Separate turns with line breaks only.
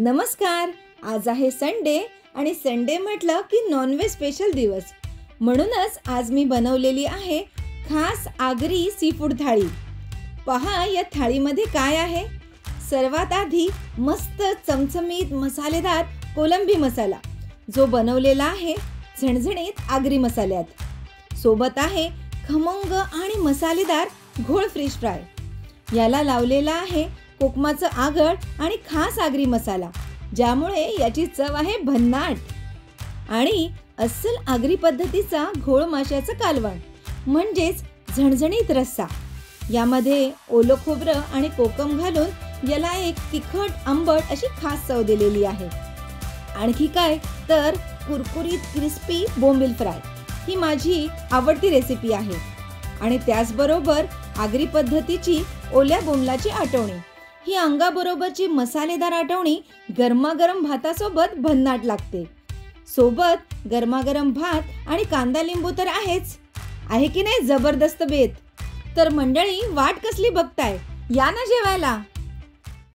नमस्कार. आज आहे संडे आणि संडे म्हटलं की नॉनव्हेज स्पेशल दिवस. म्हणूनच आज मी बनवलेली आहे खास आगरी सी फूड थाळी. पहा या थाळीमध्ये काय आहे. सर्वात आधी मस्त चमचमीत मसालेदार कोलंबी मसाला, जो बनवलेला आहे झणझणीत आगरी मसाल्यात. सोबत आहे खमंग आणि मसालेदार घोळ फिश फ्राय. याला लावलेला आहे कोकमाचं आगळ आणि खास आगरी मसाला, ज्यामुळे याची चव आहे भन्नाट. आणि अस्सल आगरी पद्धतीचा घोळ माशाचं कालवण म्हणजेच झणझणीत रस्सा. यामध्ये ओलं खोबरं आणि कोकम घालून याला एक तिखट आंबट अशी खास चव दिलेली आहे. आणखी काय तर कुरकुरीत क्रिस्पी बोंबील फ्राय ही माझी आवडती रेसिपी आहे. आणि त्याचबरोबर आगरी पद्धतीची ओल्या बोंबलाची आटवणी. ही अंगाबरोबरची मसालेदार आटवणी गरमागरम भातासोबत भन्नाट लागते. सोबत गरमागरम भात आणि कांदा लिंबू तर आहेच, आहे की नाही जबरदस्त बेत. तर मंडळी, वाट कसली बघताय, या ना जेवायला.